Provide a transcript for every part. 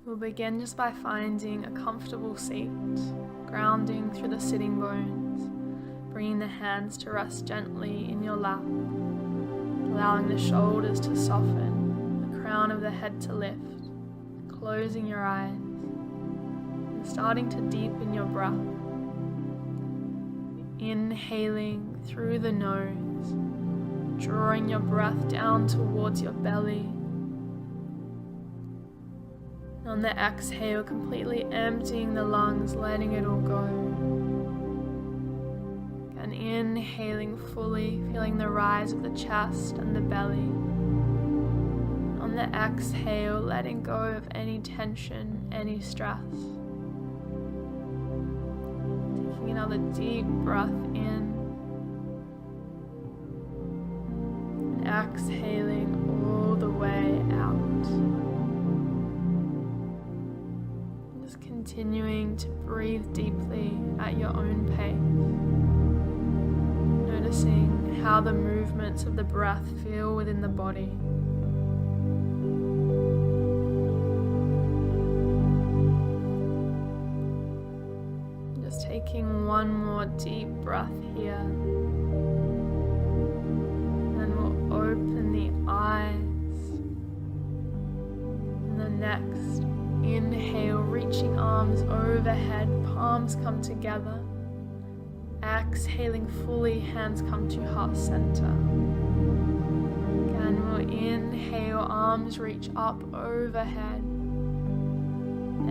We'll begin just by finding a comfortable seat, grounding through the sitting bones, bringing the hands to rest gently in your lap, allowing the shoulders to soften, the crown of the head to lift, closing your eyes, and starting to deepen your breath. Inhaling through the nose, drawing your breath down towards your belly. On the exhale, completely emptying the lungs, letting it all go. And inhaling fully, feeling the rise of the chest and the belly. On the exhale, letting go of any tension, any stress. Taking another deep breath in. And exhaling all the way out. Continuing to breathe deeply at your own pace, noticing how the movements of the breath feel within the body. Just taking one more deep breath here, and we'll open the eyes, and the next inhale, reaching arms overhead, palms come together. Exhaling fully, hands come to heart center. Again, we'll inhale, arms reach up overhead.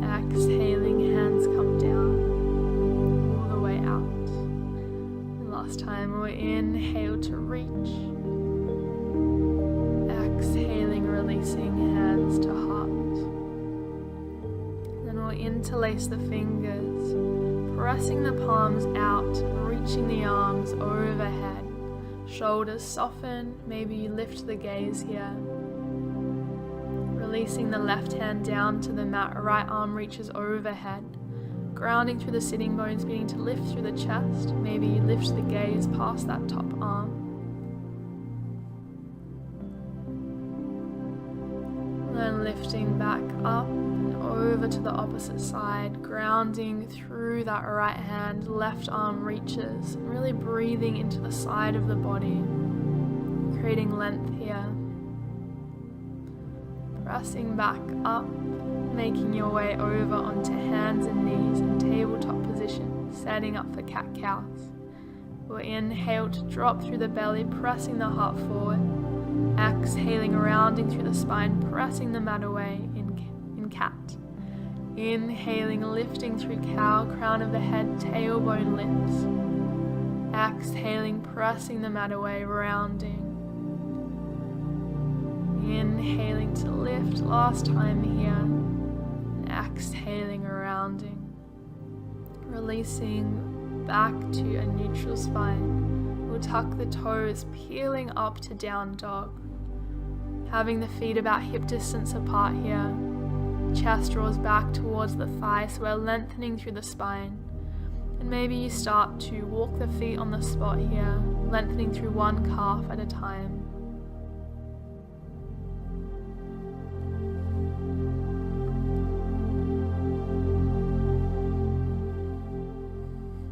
Exhaling, hands come down, all the way out. And last time, we'll inhale to reach. Exhaling, releasing, hands to heart. Interlace the fingers, pressing the palms out, reaching the arms overhead. Shoulders soften, maybe you lift the gaze here. Releasing the left hand down to the mat, right arm reaches overhead. Grounding through the sitting bones, beginning to lift through the chest. Maybe you lift the gaze past that top arm. Then lifting back up, over to the opposite side, grounding through that right hand, left arm reaches, really breathing into the side of the body, creating length here. Pressing back up, making your way over onto hands and knees in tabletop position, setting up for cat-cows. We'll inhale to drop through the belly, pressing the heart forward. Exhaling, rounding through the spine, pressing the mat away in cat. Inhaling, lifting through cow, crown of the head, tailbone lifts. Exhaling, pressing the mat away, rounding. Inhaling to lift, last time here. And exhaling, rounding. Releasing back to a neutral spine. We'll tuck the toes, peeling up to down dog. Having the feet about hip distance apart here. Chest draws back towards the thigh, so we're lengthening through the spine. And maybe you start to walk the feet on the spot here, lengthening through one calf at a time.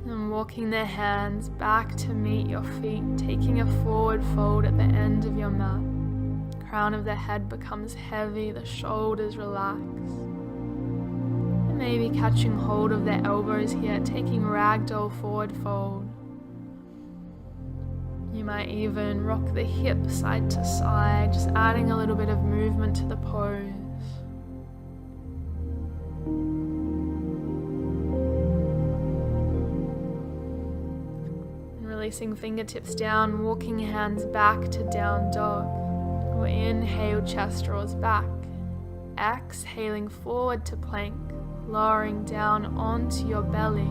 And walking the hands back to meet your feet, taking a forward fold at the end of your mat. Crown of the head becomes heavy, the shoulders relax. And maybe catching hold of the elbows here, taking ragdoll forward fold. You might even rock the hip side to side, just adding a little bit of movement to the pose. And releasing fingertips down, walking hands back to down dog. We'll inhale, chest draws back. Exhaling forward to plank, lowering down onto your belly.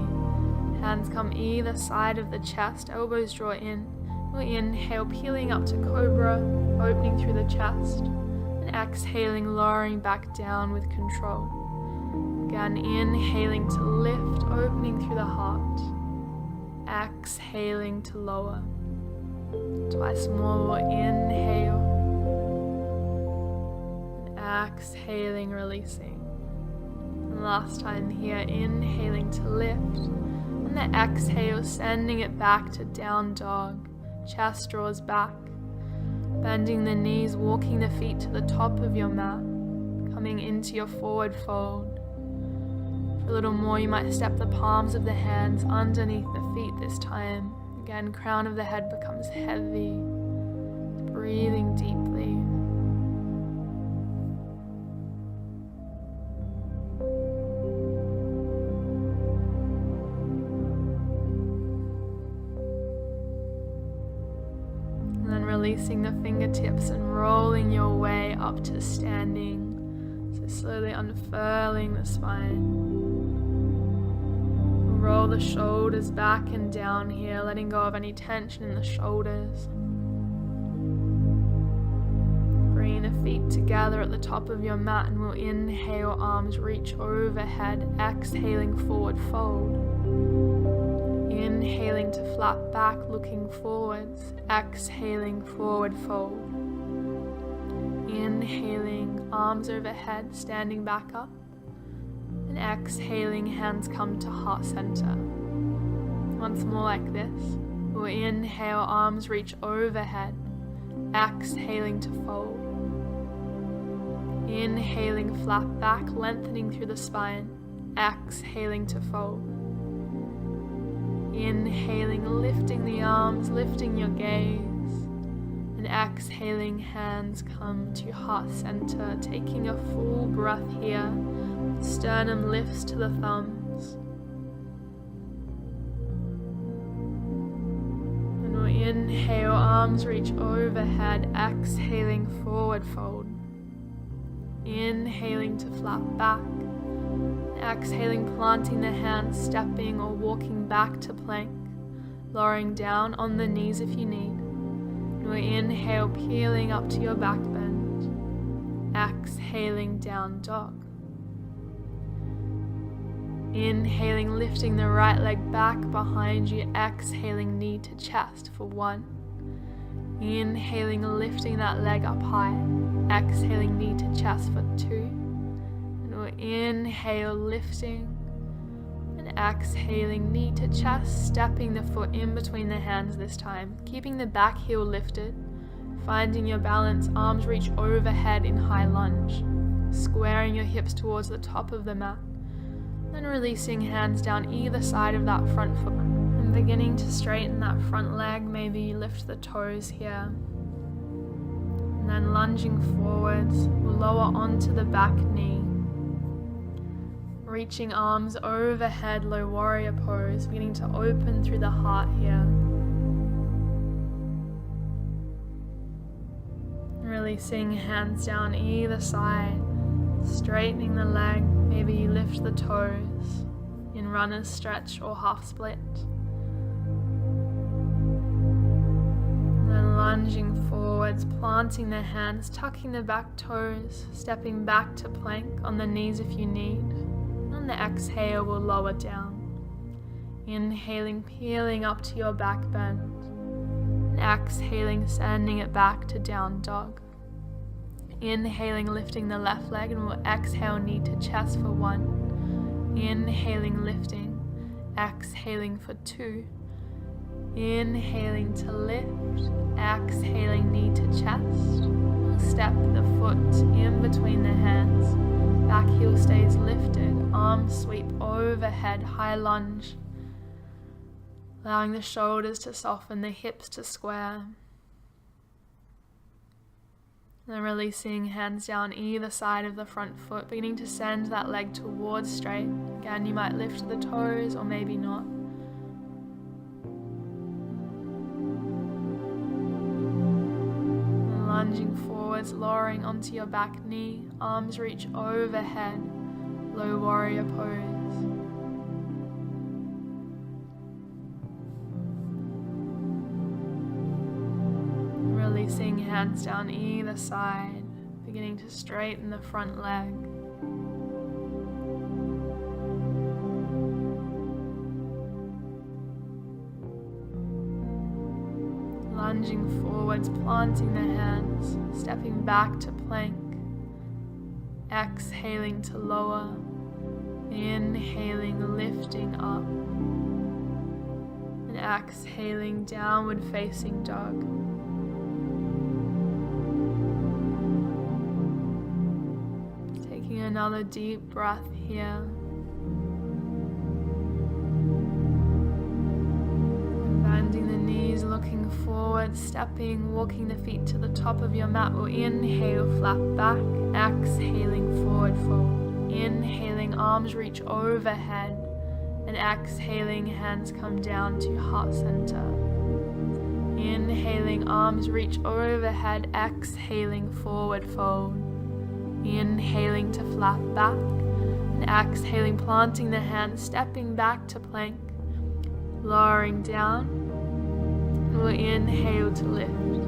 Hands come either side of the chest, elbows draw in. We'll inhale, peeling up to cobra, opening through the chest. And exhaling, lowering back down with control. Again, inhaling to lift, opening through the heart. Exhaling to lower. Twice more, inhale. Exhaling, releasing. And last time here, inhaling to lift. On the exhale, sending it back to down dog. Chest draws back. Bending the knees, walking the feet to the top of your mat. Coming into your forward fold. For a little more, you might step the palms of the hands underneath the feet this time. Again, crown of the head becomes heavy. Breathing deeply. And then releasing the fingertips and rolling your way up to standing. So slowly unfurling the spine. Roll the shoulders back and down here, letting go of any tension in the shoulders. Bring the feet together at the top of your mat and we'll inhale, arms reach overhead, exhaling forward fold. Inhaling to flat back, looking forwards, exhaling forward fold. Inhaling, arms overhead, standing back up. And exhaling, hands come to heart center. Once more like this. We'll inhale, arms reach overhead. Exhaling to fold. Inhaling, flat back, lengthening through the spine. Exhaling to fold. Inhaling, lifting the arms, lifting your gaze. And exhaling, hands come to heart center. Taking a full breath here. Sternum lifts to the thumbs. And we'll inhale, arms reach overhead, exhaling forward fold. Inhaling to flat back. Exhaling, planting the hands, stepping or walking back to plank. Lowering down on the knees if you need. And we'll inhale, peeling up to your back bend. Exhaling, down dog. Inhaling, lifting the right leg back behind you, exhaling knee to chest for 1. Inhaling, lifting that leg up high, exhaling knee to chest for 2. And we'll inhale, lifting, and exhaling knee to chest, stepping the foot in between the hands this time, keeping the back heel lifted, finding your balance, arms reach overhead in high lunge, squaring your hips towards the top of the mat. Then releasing hands down either side of that front foot and beginning to straighten that front leg. Maybe you lift the toes here. And then lunging forwards, we'll lower onto the back knee. Reaching arms overhead, low warrior pose, beginning to open through the heart here. Releasing hands down either side, straightening the leg. Maybe you lift the toes in runner's stretch or half split. And then lunging forwards, planting the hands, tucking the back toes, stepping back to plank on the knees if you need. On the exhale, we'll lower down. Inhaling, peeling up to your back bend. And exhaling, sending it back to down dog. Inhaling, lifting the left leg, and we'll exhale, knee to chest for 1. Inhaling, lifting. Exhaling for 2. Inhaling to lift. Exhaling, knee to chest. We'll step the foot in between the hands. Back heel stays lifted. Arms sweep overhead, high lunge. Allowing the shoulders to soften, the hips to square. Then releasing hands down either side of the front foot, beginning to send that leg towards straight. Again, you might lift the toes or maybe not. And lunging forwards, lowering onto your back knee, arms reach overhead, low warrior pose. Releasing hands down either side, beginning to straighten the front leg. Lunging forwards, planting the hands, stepping back to plank. Exhaling to lower, Inhaling, lifting up. And exhaling, downward facing dog. Taking another deep breath here. Bending the knees, looking forward, stepping, walking the feet to the top of your mat. We'll inhale, flap back, exhaling, forward fold. Inhaling, arms reach overhead, and exhaling, hands come down to heart center. Inhaling, arms reach overhead, exhaling, forward fold. Inhaling to flap back, and exhaling, planting the hands, stepping back to plank. Lowering down, and we'll inhale to lift.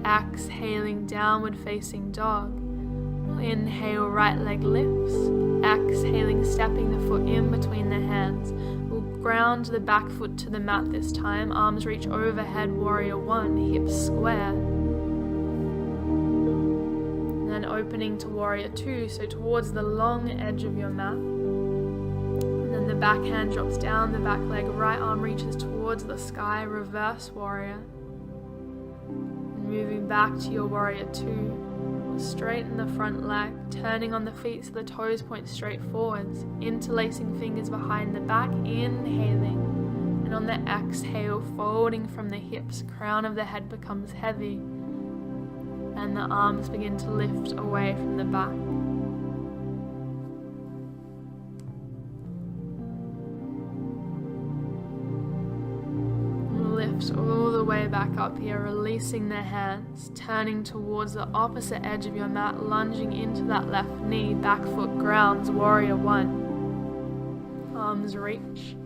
Exhaling, downward facing dog. We'll inhale, right leg lifts. Exhaling, stepping the foot in between the hands. We'll ground the back foot to the mat this time. Arms reach overhead, warrior one, hips square. And then opening to warrior two, so towards the long edge of your mat. The back hand drops down, the back leg, right arm reaches towards the sky, reverse warrior. And moving back to your warrior two, straighten the front leg, turning on the feet so the toes point straight forwards, interlacing fingers behind the back, inhaling. And on the exhale, folding from the hips, crown of the head becomes heavy. And the arms begin to lift away from the back. All the way back up here, releasing the hands, turning towards the opposite edge of your mat, lunging into that left knee, back foot grounds, warrior one. Arms reach.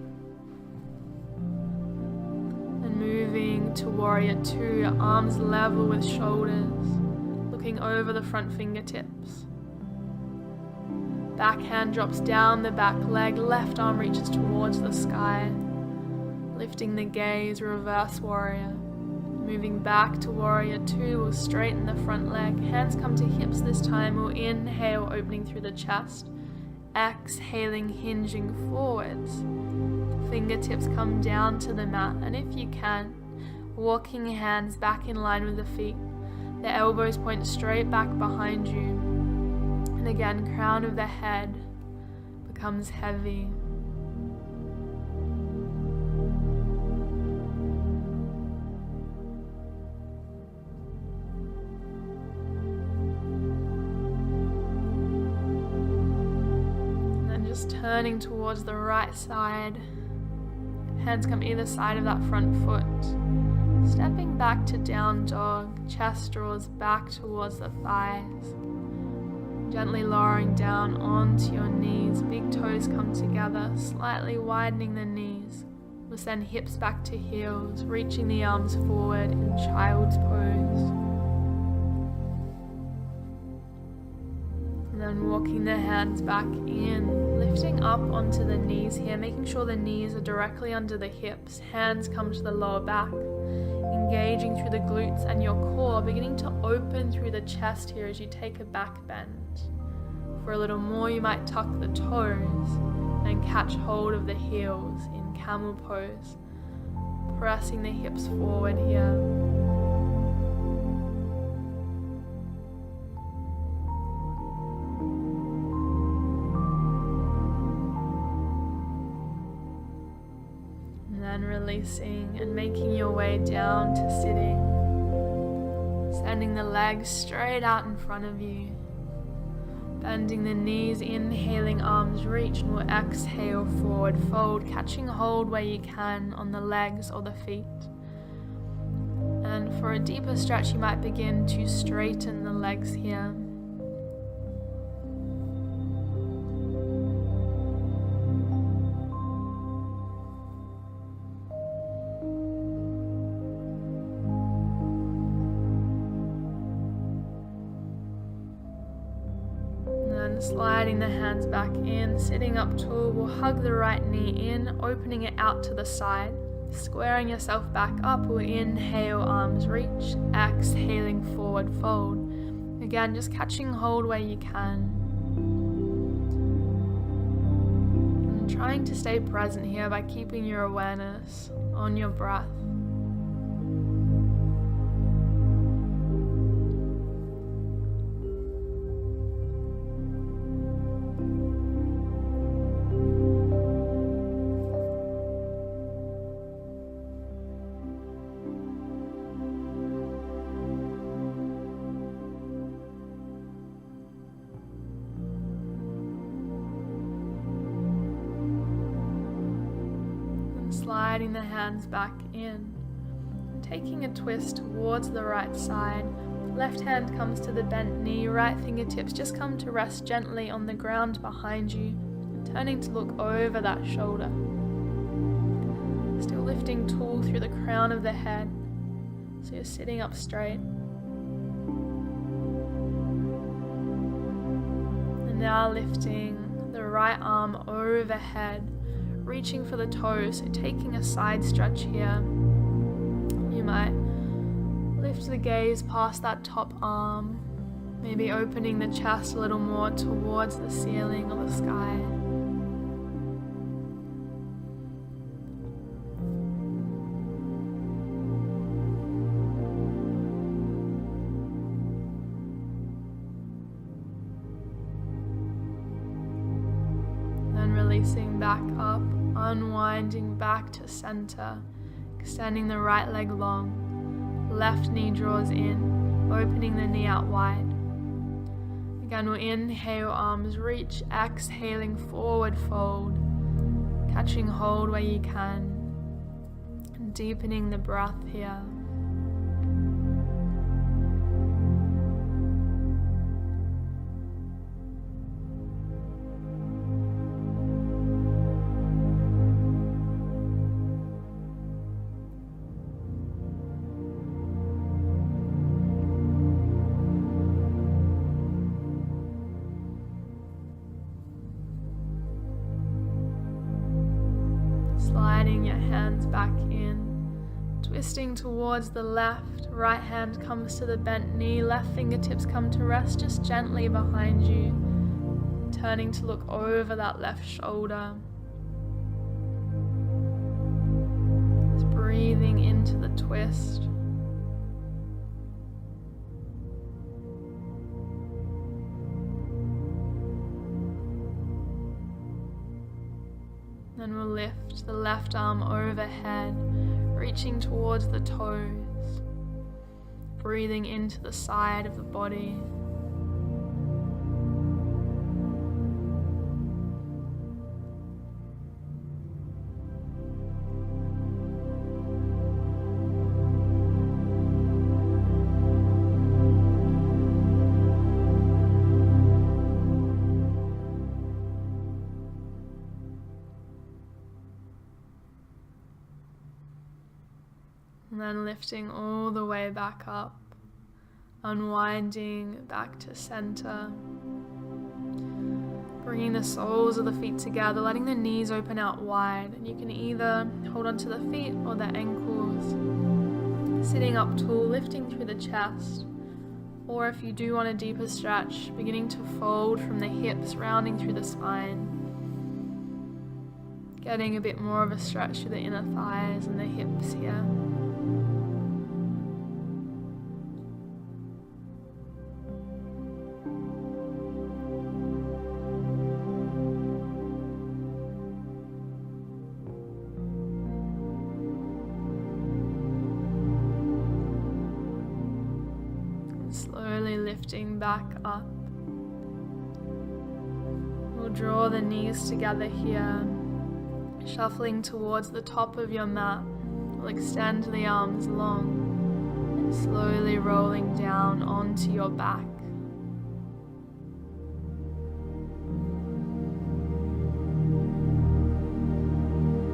And moving to warrior two, arms level with shoulders, looking over the front fingertips. Back hand drops down the back leg, left arm reaches towards the sky. Lifting the gaze, reverse warrior. Moving back to warrior two, we'll straighten the front leg. Hands come to hips this time. We'll inhale, opening through the chest. Exhaling, hinging forwards. Fingertips come down to the mat. And if you can, walking hands back in line with the feet. The elbows point straight back behind you. And again, crown of the head becomes heavy. Turning towards the right side. Hands come either side of that front foot. Stepping back to down dog. Chest draws back towards the thighs. Gently lowering down onto your knees. Big toes come together, slightly widening the knees. We'll send hips back to heels, reaching the arms forward in child's pose. And then walking the hands back in, lifting up onto the knees here, making sure the knees are directly under the hips. Hands come to the lower back, engaging through the glutes and your core, beginning to open through the chest here as you take a back bend. For a little more, you might tuck the toes and catch hold of the heels in camel pose, pressing the hips forward here. And releasing and making your way down to sitting, sending the legs straight out in front of you, bending the knees, inhaling, arms reach, and we'll exhale, forward fold, catching hold where you can on the legs or the feet. And for a deeper stretch, you might begin to straighten the legs here. Sliding the hands back in, sitting up tall, we'll hug the right knee in, opening it out to the side, squaring yourself back up, we'll inhale, arms reach, exhaling, forward fold. Again, just catching hold where you can. trying to stay present here by keeping your awareness on your breath. Sliding the hands back in, taking a twist towards the right side. Left hand comes to the bent knee, right fingertips just come to rest gently on the ground behind you, turning to look over that shoulder. Still lifting tool through the crown of the head, so you're sitting up straight. And now lifting the right arm overhead, reaching for the toes, so taking a side stretch here. You might lift the gaze past that top arm, maybe opening the chest a little more towards the ceiling or the sky. Then releasing back up, unwinding back to center, extending the right leg long, left knee draws in, opening the knee out wide. Again, we'll inhale, arms reach, exhaling, forward fold, catching hold where you can, and deepening the breath here. Sliding your hands back in, twisting towards the left, right hand comes to the bent knee, left fingertips come to rest just gently behind you, turning to look over that left shoulder. Just breathing into the twist. Then we'll lift the left arm overhead, reaching towards the toes, breathing into the side of the body. And then lifting all the way back up, unwinding back to center. Bringing the soles of the feet together, letting the knees open out wide. And you can either hold onto the feet or the ankles. Sitting up tall, lifting through the chest. Or if you do want a deeper stretch, beginning to fold from the hips, rounding through the spine. Getting a bit more of a stretch through the inner thighs and the hips here. Slowly lifting back up. We'll draw the knees together here, shuffling towards the top of your mat. We'll extend the arms long and slowly rolling down onto your back.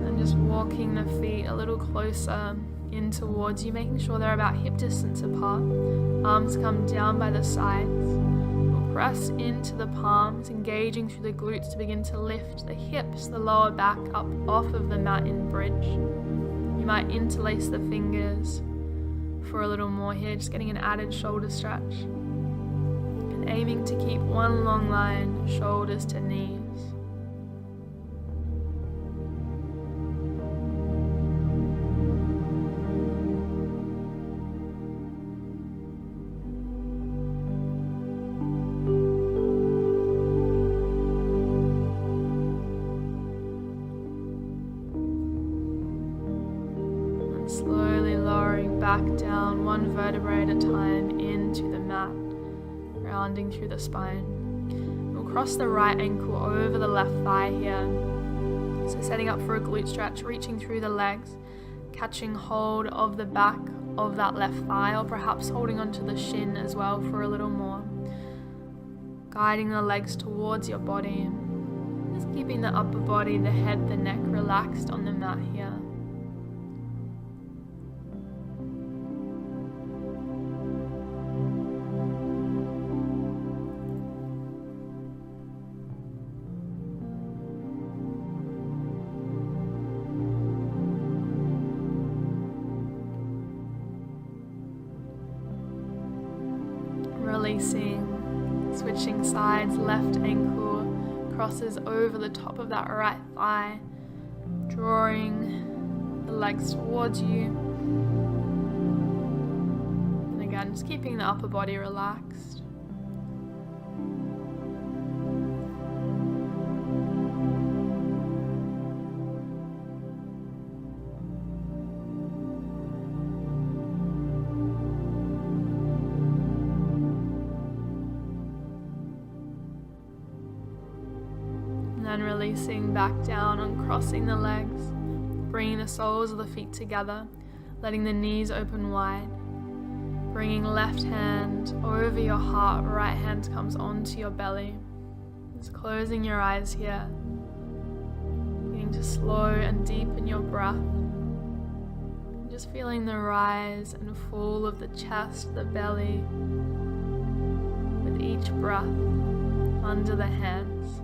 And just walking the feet a little closer in towards you, making sure they're about hip distance apart. Arms come down by the sides. We'll press into the palms, engaging through the glutes to begin to lift the hips, the lower back up off of the mat in bridge. You might interlace the fingers for a little more here, just getting an added shoulder stretch. And aiming to keep one long line, shoulders to knees. expanding through the spine. We'll cross the right ankle over the left thigh here. So setting up for a glute stretch, reaching through the legs, catching hold of the back of that left thigh, or perhaps holding onto the shin as well for a little more. Guiding the legs towards your body. Just keeping the upper body, the head, the neck relaxed on the mat here. Releasing, switching sides, left ankle crosses over the top of that right thigh, drawing the legs towards you. And again, just keeping the upper body relaxed. And releasing back down, uncrossing the legs, bringing the soles of the feet together, letting the knees open wide, bringing left hand over your heart, right hand comes onto your belly. Just closing your eyes here, beginning to slow and deepen your breath, just feeling the rise and fall of the chest, the belly, with each breath under the hands.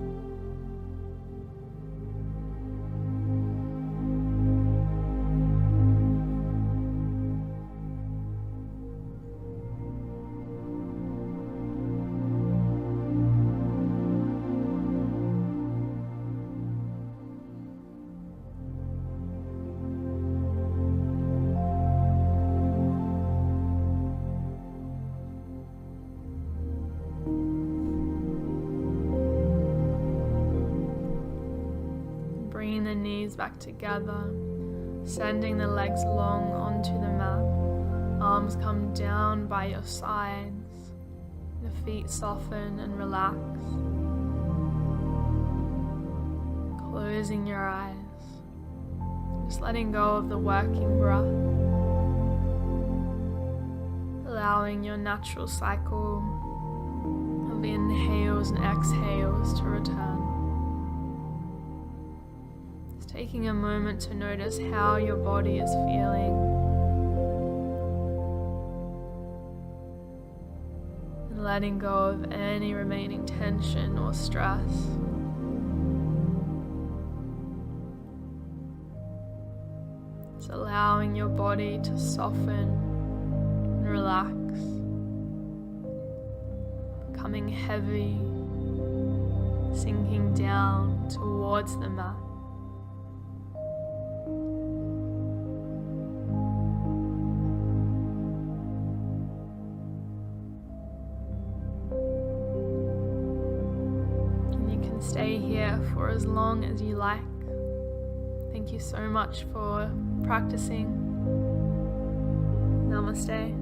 Bringing the knees back together, sending the legs long onto the mat. Arms come down by your sides, the feet soften and relax. Closing your eyes, just letting go of the working breath, allowing your natural cycle of inhales and exhales to return. Taking a moment to notice how your body is feeling, and letting go of any remaining tension or stress. Just allowing your body to soften and relax, becoming heavy, sinking down towards the mat. Stay here for as long as you like. Thank you so much for practicing. Namaste.